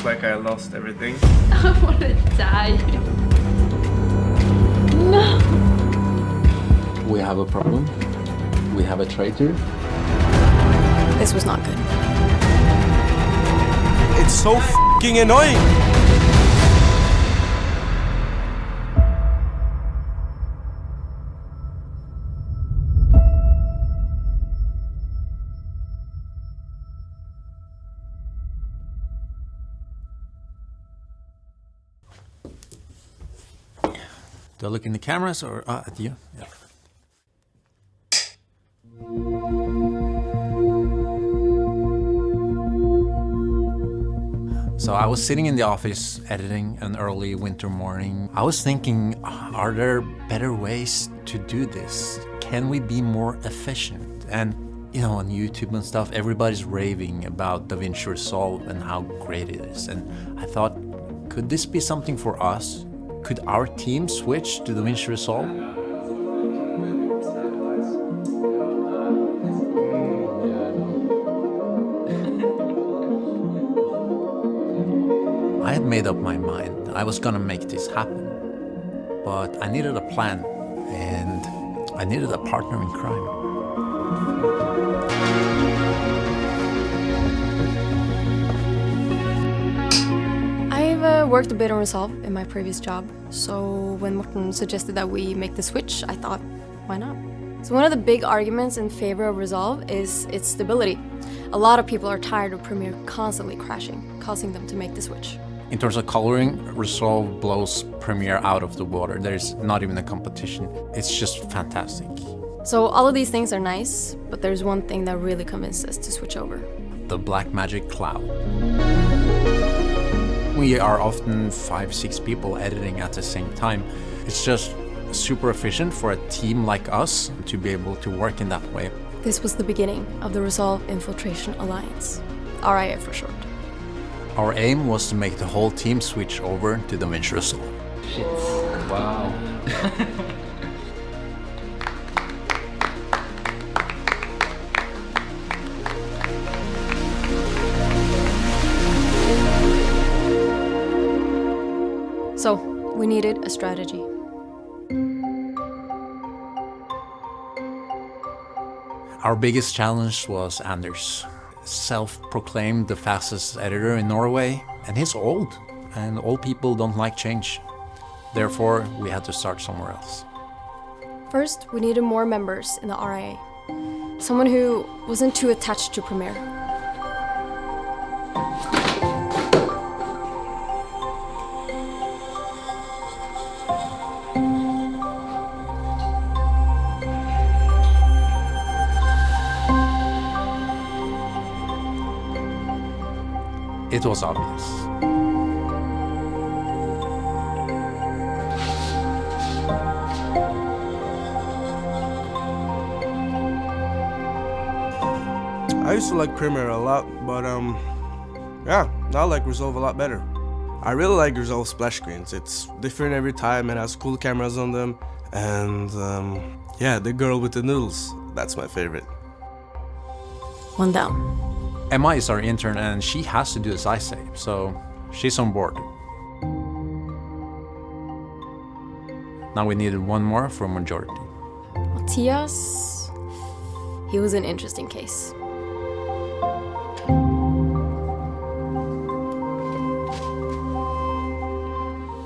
looks like I lost everything. I want to die. No. We have a problem. We have a traitor. This was not good. It's so f***ing annoying! Do I look in the cameras or at you? Yeah. So I was sitting in the office editing an early winter morning. I was thinking, are there better ways to do this? Can we be more efficient? And you know, on YouTube and stuff, everybody's raving about DaVinci Resolve and how great it is. And I thought, could this be something for us? Could our team switch to DaVinci Resolve? I had made up my mind. I was gonna make this happen. But I needed a plan, and I needed a partner in crime. I've worked a bit on Resolve in my previous job, so when Morten suggested that we make the switch, I thought, why not? So one of the big arguments in favor of Resolve is its stability. A lot of people are tired of Premiere constantly crashing, causing them to make the switch. In terms of coloring, Resolve blows Premiere out of the water. There's not even a competition. It's just fantastic. So all of these things are nice, but there's one thing that really convinced us to switch over. The Blackmagic Cloud. We are often 5-6 people editing at the same time. It's just super efficient for a team like us to be able to work in that way. This was the beginning of the Resolve Infiltration Alliance, RIA for short. Our aim was to make the whole team switch over to DaVinci Resolve. Shit. Wow. So, we needed a strategy. Our biggest challenge was Anders, self-proclaimed the fastest editor in Norway, and he's old, and old people don't like change. Therefore, we had to start somewhere else. First, we needed more members in the RIA. Someone who wasn't too attached to Premiere. It was obvious. I used to like Premiere a lot, but yeah, now I like Resolve a lot better. I really like Resolve splash screens. It's different every time and has cool cameras on them. And yeah, the girl with the noodles, that's my favorite. One down. Emma is our intern and she has to do as I say, so she's on board. Now we needed one more for a majority. Matthias, he was an interesting case.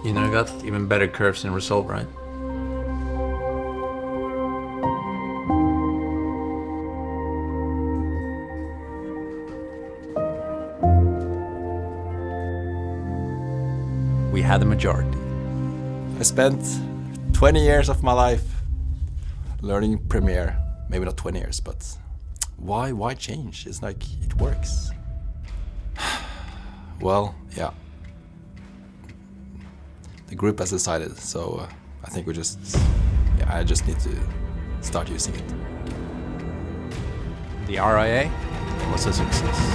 You know, you got even better curves in Resolve, right? We had a majority. I spent 20 years of my life learning Premiere. Maybe not 20 years, but why change? It's like, it works. Well, yeah. The group has decided, so I think I just need to start using it. The RIA was a success.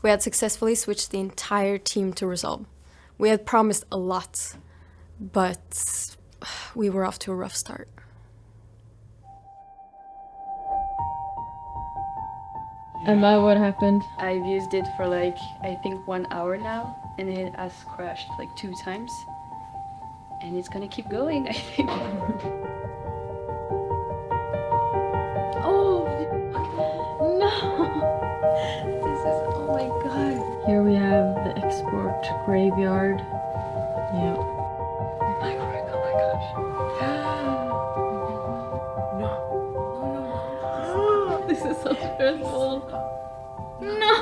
We had successfully switched the entire team to Resolve. We had promised a lot, but we were off to a rough start. Emma, what happened? I've used it for like, I think 1 hour now, and it has crashed like 2 times. And it's gonna keep going, I think. Oh, no! This is, oh my god. Here we have the export graveyard. Yeah. Oh my gosh. This is so stressful. No!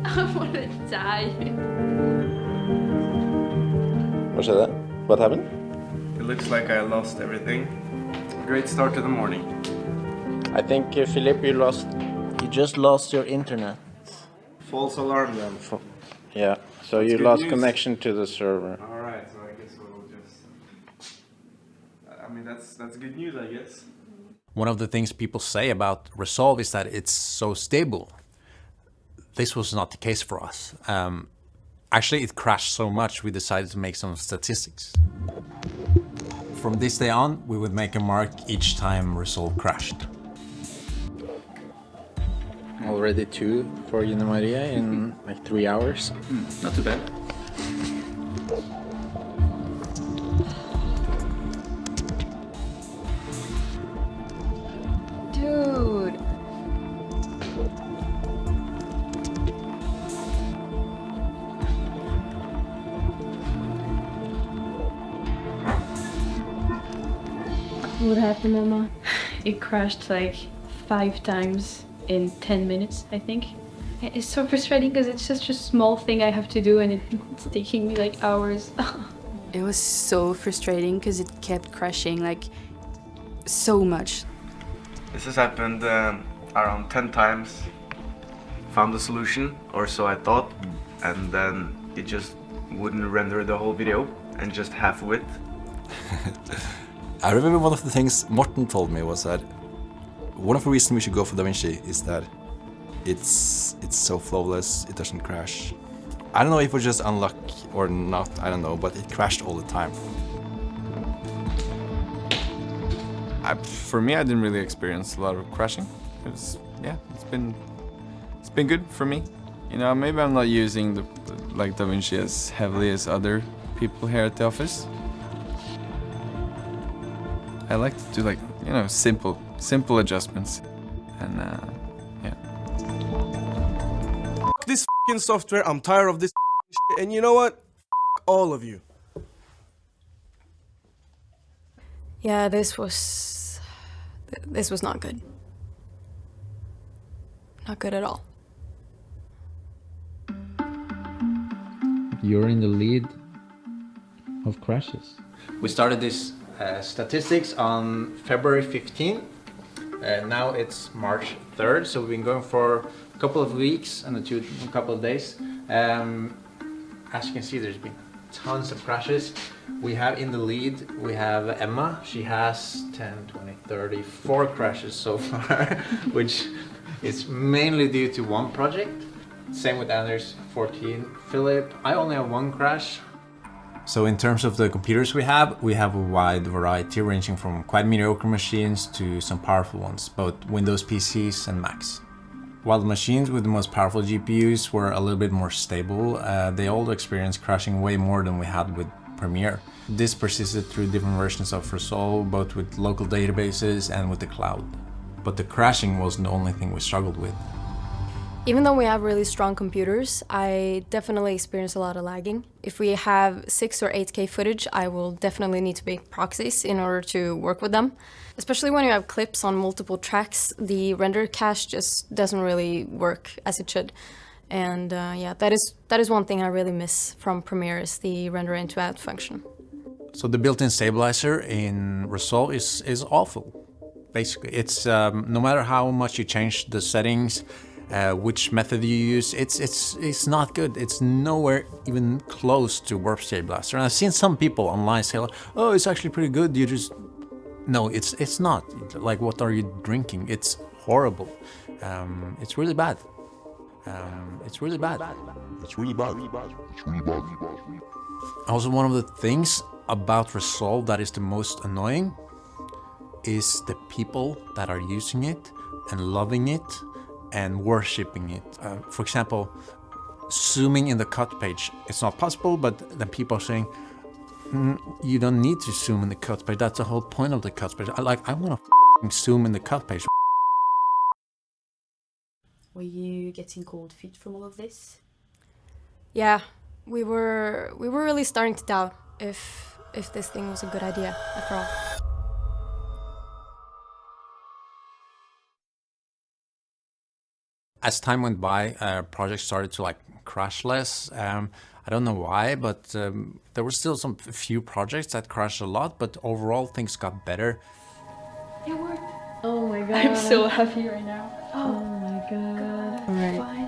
I wanna die. What skjedde? What happened? It looks like I lost everything. Great start to the morning. I think, Philip, you just lost your internet. False alarm then. Yeah, so That's you good lost news. connection to the server. Alright, so I guess we'll just... I mean, that's good news, I guess. One of the things people say about Resolve is that it's so stable. This was not the case for us. Actually, it crashed so much we decided to make some statistics. From this day on, we would make a mark each time Resolve crashed. Already 2 for Gina Maria in like 3 hours. Not too bad. Dude. What happened, Emma? It crashed like 5 times in 10 minutes, I think. It's so frustrating because it's just a small thing I have to do and it's taking me like hours. It was so frustrating because it kept crashing like so much. This has happened around 10 times. Found the solution, or so I thought, and then it just wouldn't render the whole video and just half of it. I remember one of the things Morten told me was that one of the reasons we should go for DaVinci is that it's so flawless, it doesn't crash. I don't know if it was just unluck or not, I don't know, but it crashed all the time. For me, I didn't really experience a lot of crashing. It's been good for me. You know, maybe I'm not using like DaVinci as heavily as other people here at the office. I like to do like, you know, simple adjustments, and yeah. This f***ing software, I'm tired of this shit, and you know what? F*** all of you. Yeah, this was not good. Not good at all. You're in the lead of crashes. We started this statistics on February 15th. Now it's March 3rd, so we've been going for a couple of weeks and a couple of days. As you can see, there's been tons of crashes. We have in the lead, we have Emma. She has 10, 20, 30, 4 crashes so far, which is mainly due to one project. Same with Anders, 14. Philip, I only have 1 crash. So in terms of the computers we have a wide variety ranging from quite mediocre machines to some powerful ones, both Windows PCs and Macs. While the machines with the most powerful GPUs were a little bit more stable, they all experienced crashing way more than we had with Premiere. This persisted through different versions of Resolve, both with local databases and with the cloud. But the crashing wasn't the only thing we struggled with. Even though we have really strong computers, I definitely experience a lot of lagging. If we have 6 or 8K footage, I will definitely need to make proxies in order to work with them. Especially when you have clips on multiple tracks, the render cache just doesn't really work as it should. And yeah, that is one thing I really miss from Premiere, is the render into out function. So the built-in stabilizer in Resolve is awful, basically. It's no matter how much you change the settings, which method you use, it's not good. It's nowhere even close to Warp Stabilizer. And I've seen some people online say, oh, it's actually pretty good. No, it's not. Like, what are you drinking? It's horrible. It's really bad. It's really bad. It's really bad. It's really bad. Also, one of the things about Resolve that is the most annoying is the people that are using it and loving it and worshipping it. For example, zooming in the cut page. It's not possible, but then people are saying, you don't need to zoom in the cut page. That's the whole point of the cut page. I want to zoom in the cut page. Were you getting cold feet from all of this? Yeah, we were really starting to doubt if this thing was a good idea after all. As time went by, projects started to crash less. I don't know why, but there were still some few projects that crashed a lot, but overall things got better. It worked. Oh my god. I'm so happy right now. Oh my god. Alright. Finally.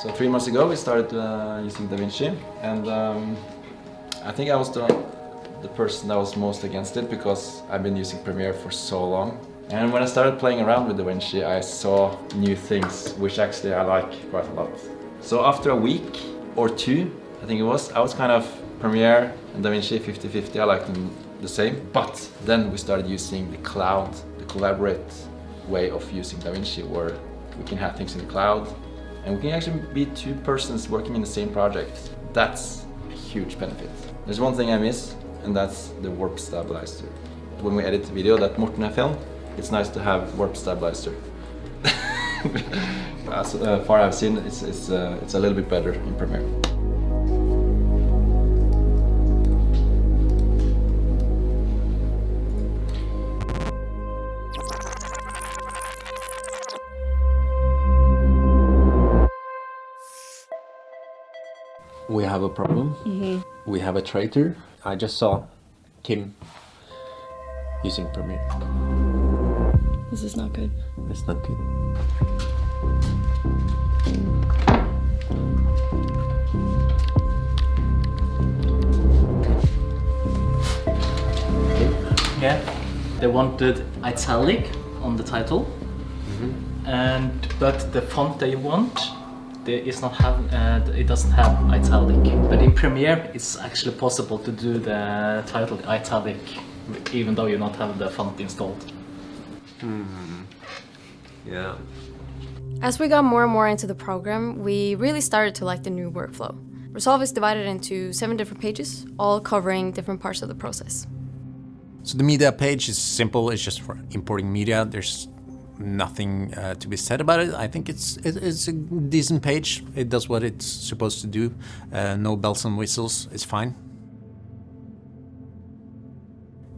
So 3 months ago we started using DaVinci, and I think I was the person that was most against it because I've been using Premiere for so long. And when I started playing around with DaVinci, I saw new things, which actually I like quite a lot. So after a week or two, I think it was, I was kind of Premiere and DaVinci 50-50, I like them the same. But then we started using the cloud, the collaborate way of using DaVinci, where we can have things in the cloud and we can actually be two persons working in the same project. That's a huge benefit. There's one thing I miss, and that's the warp stabilizer. When we edit the video that Morten has filmed, it's nice to have warp stabilizer. As far as I've seen, it's a little bit better in Premiere. We have a problem. We have a traitor. I just saw Kim using Premiere. This is not good. It's not good. Yeah, they wanted italic on the title, but the font they want, it doesn't have italic. But in Premiere, it's actually possible to do the title italic, even though you don't have the font installed. Yeah. As we got more and more into the program, we really started to like the new workflow. Resolve is divided into 7 different pages, all covering different parts of the process. So the media page is simple. It's just for importing media. There's nothing to be said about it. I think it's a decent page. It does what it's supposed to do. No bells and whistles. It's fine.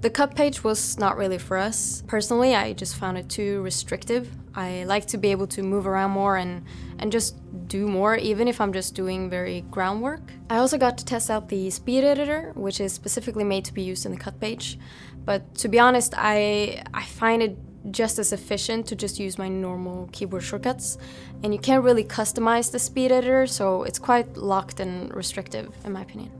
The cut page was not really for us. Personally, I just found it too restrictive. I like to be able to move around more and just do more, even if I'm just doing very groundwork. I also got to test out the speed editor, which is specifically made to be used in the cut page. But to be honest, I find it just as efficient to just use my normal keyboard shortcuts. And you can't really customize the speed editor, so it's quite locked and restrictive, in my opinion.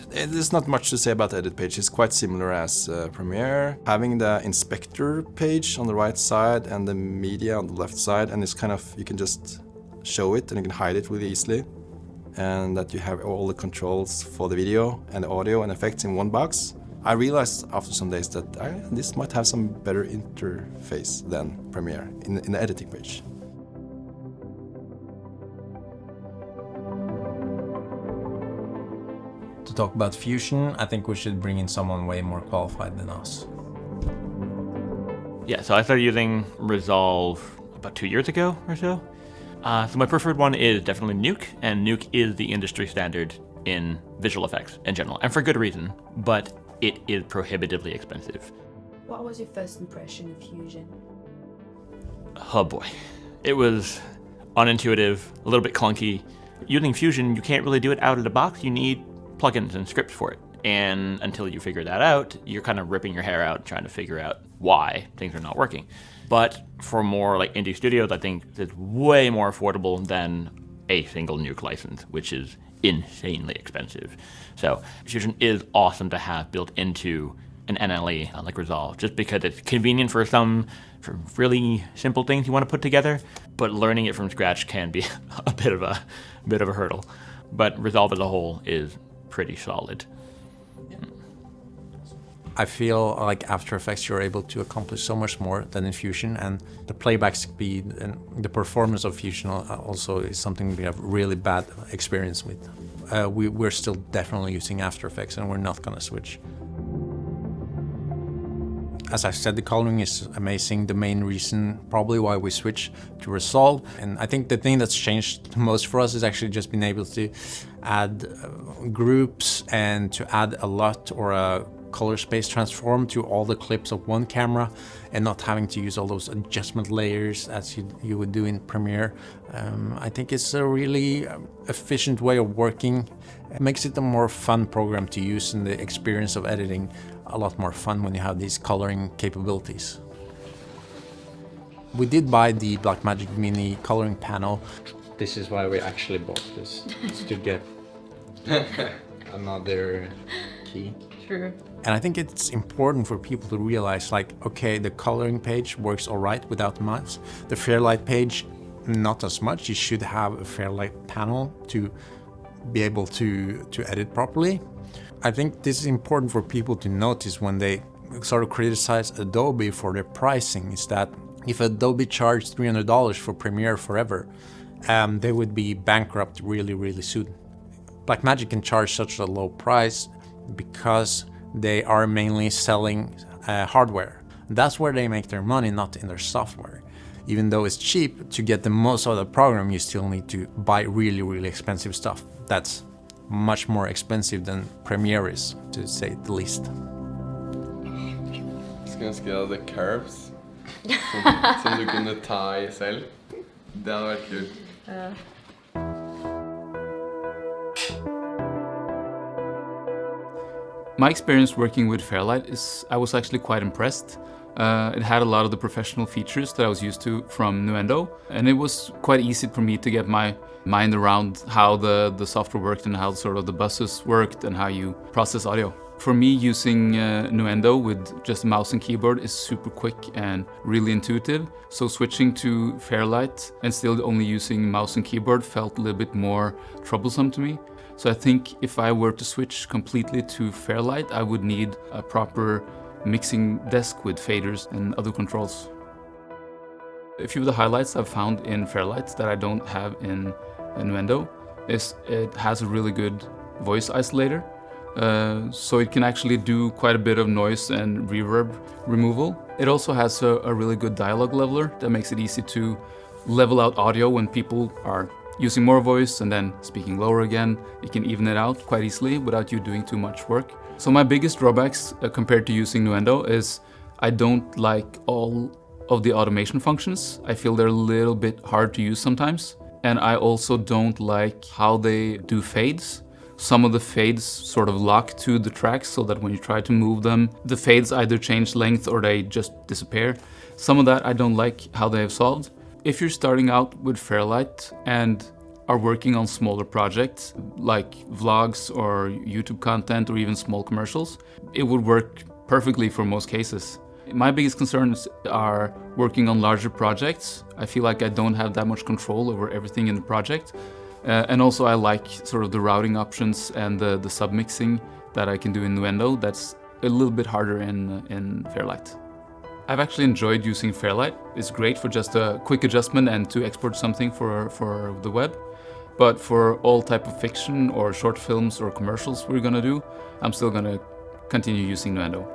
There's not much to say about the edit page. It's quite similar as Premiere. Having the inspector page on the right side and the media on the left side, and it's kind of, you can just show it and you can hide it really easily. And that you have all the controls for the video and the audio and effects in one box. I realized after some days that this might have some better interface than Premiere in the editing page. To talk about Fusion, I think we should bring in someone way more qualified than us. Yeah, so I started using Resolve about 2 years ago or so. So my preferred one is definitely Nuke, and Nuke is the industry standard in visual effects in general, and for good reason, but it is prohibitively expensive. What was your first impression of Fusion? Oh boy. It was unintuitive, a little bit clunky. Using Fusion, you can't really do it out of the box. You need plugins and scripts for it. And until you figure that out, you're kind of ripping your hair out trying to figure out why things are not working. But for more like indie studios, I think it's way more affordable than a single Nuke license, which is insanely expensive. So Fusion is awesome to have built into an NLE like Resolve, just because it's convenient for some really simple things you want to put together, but learning it from scratch can be a bit of a hurdle. But Resolve as a whole is pretty solid. I feel like After Effects you're able to accomplish so much more than in Fusion, and the playback speed and the performance of Fusion also is something we have really bad experience with. We're still definitely using After Effects and we're not gonna switch. As I said, the coloring is amazing. The main reason probably why we switched to Resolve. And I think the thing that's changed the most for us is actually just being able to add groups and to add a LUT or a color space transform to all the clips of one camera and not having to use all those adjustment layers as you would do in Premiere. I think it's a really efficient way of working. It makes it a more fun program to use and the experience of editing a lot more fun when you have these coloring capabilities. We did buy the Blackmagic Mini coloring panel. This is why we actually bought this, to get another key. True. And I think it's important for people to realize, like, okay, the coloring page works all right without the mouse. The Fairlight page, not as much. You should have a Fairlight panel to be able to edit properly. I think this is important for people to notice when they sort of criticize Adobe for their pricing, is that if Adobe charged $300 for Premiere forever, they would be bankrupt really, really soon. Blackmagic can charge such a low price because they are mainly selling hardware. That's where they make their money, not in their software. Even though it's cheap, to get the most out of the program, you still need to buy really, really expensive stuff. That's much more expensive than Premiere is, to say the least. Skulle ønske jeg hadde curves som du kunne ta I selv. Det hadde vært kult. My experience working with Fairlight is I was actually quite impressed. It had a lot of the professional features that I was used to from Nuendo, and it was quite easy for me to get my mind around how the software worked and how sort of the buses worked and how you process audio. For me, using Nuendo with just a mouse and keyboard is super quick and really intuitive. So switching to Fairlight and still only using mouse and keyboard felt a little bit more troublesome to me. So I think if I were to switch completely to Fairlight, I would need a proper mixing desk with faders and other controls. A few of the highlights I've found in Fairlight that I don't have in Nuendo is it has a really good voice isolator. So it can actually do quite a bit of noise and reverb removal. It also has a really good dialogue leveler that makes it easy to level out audio when people are using more voice and then speaking lower again. You can even it out quite easily without you doing too much work. So my biggest drawbacks compared to using Nuendo is I don't like all of the automation functions. I feel they're a little bit hard to use sometimes. And I also don't like how they do fades. Some of the fades sort of lock to the tracks so that when you try to move them, the fades either change length or they just disappear. Some of that I don't like how they have solved. If you're starting out with Fairlight and are working on smaller projects like vlogs or YouTube content or even small commercials, it would work perfectly for most cases. My biggest concerns are working on larger projects. I feel like I don't have that much control over everything in the project. And also I like sort of the routing options and the submixing that I can do in Nuendo. That's a little bit harder in Fairlight. I've actually enjoyed using Fairlight. It's great for just a quick adjustment and to export something for the web. But for all type of fiction or short films or commercials we're gonna do, I'm still gonna continue using Nuendo.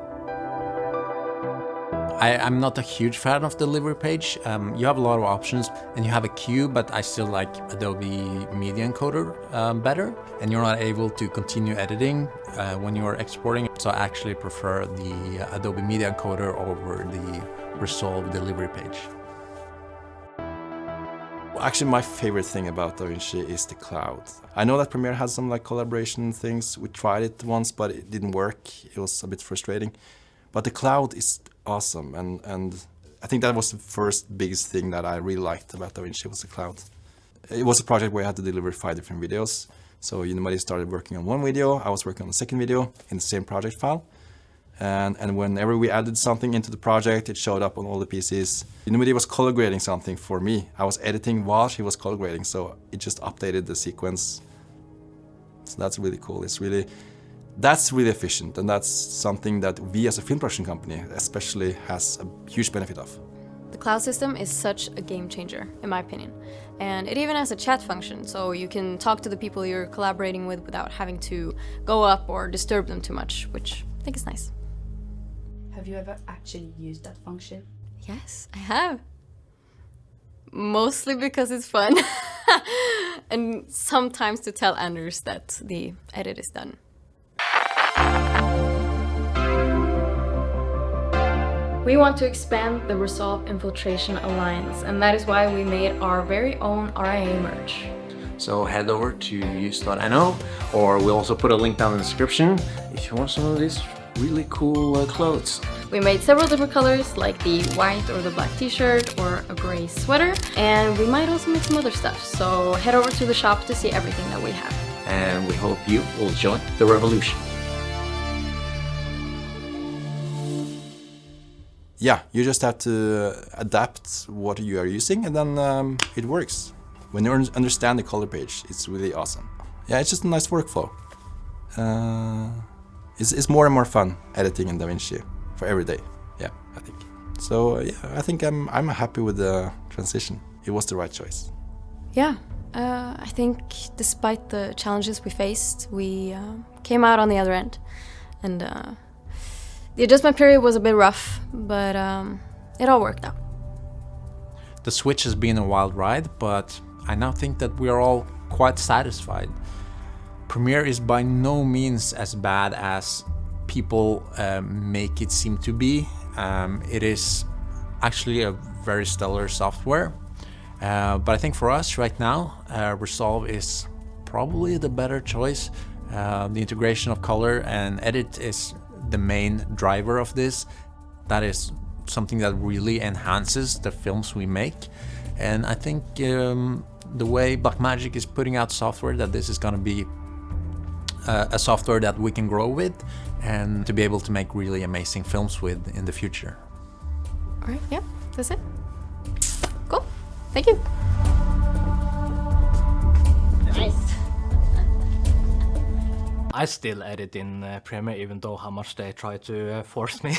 I'm not a huge fan of the delivery page. You have a lot of options and you have a queue, but I still like Adobe Media Encoder better. And you're not able to continue editing when you're exporting. So I actually prefer the Adobe Media Encoder over the Resolve delivery page. Actually, my favorite thing about DaVinci is the cloud. I know that Premiere has some like collaboration things. We tried it once, but it didn't work. It was a bit frustrating. But the cloud is awesome, and I think that was the first biggest thing that I really liked about DaVinci was the cloud. It was a project where I had to deliver 5 different videos. So somebody started working on one video, I was working on the second video in the same project file. And whenever we added something into the project, it showed up on all the PCs. Nobody was color grading something for me. I was editing while she was color grading, so it just updated the sequence. So that's really cool. That's really efficient, and that's something that we as a film production company especially has a huge benefit of. The cloud system is such a game changer, in my opinion. And it even has a chat function, so you can talk to the people you're collaborating with without having to go up or disturb them too much, which I think is nice. Have you ever actually used that function? Yes, I have. Mostly because it's fun. And sometimes to tell Anders that the edit is done. We want to expand the Resolve Infiltration Alliance, and that is why we made our very own RIA merch. So head over to VJUS.no, or we'll also put a link down in the description if you want some of these really cool clothes. We made several different colors, like the white or the black t-shirt or a gray sweater, and we might also make some other stuff, so head over to the shop to see everything that we have. And we hope you will join the revolution. Yeah, you just have to adapt what you are using, and then it works. When you understand the color page, it's really awesome. Yeah, it's just a nice workflow. It's more and more fun editing in DaVinci for every day. Yeah, I think. So yeah, I think I'm happy with the transition. It was the right choice. Yeah, I think despite the challenges we faced, we came out on the other end, and the adjustment period was a bit rough, but it all worked out. The switch has been a wild ride, but I now think that we are all quite satisfied. Premiere is by no means as bad as people make it seem to be. It is actually a very stellar software, but I think for us right now, Resolve is probably the better choice. The integration of color and edit is the main driver of this. That is something that really enhances the films we make, and I think the way Blackmagic is putting out software, that this is going to be a software that we can grow with and to be able to make really amazing films with in the future. All right, yeah, that's it. Cool, thank you. Nice. I still edit in Premiere, even though how much they try to force me.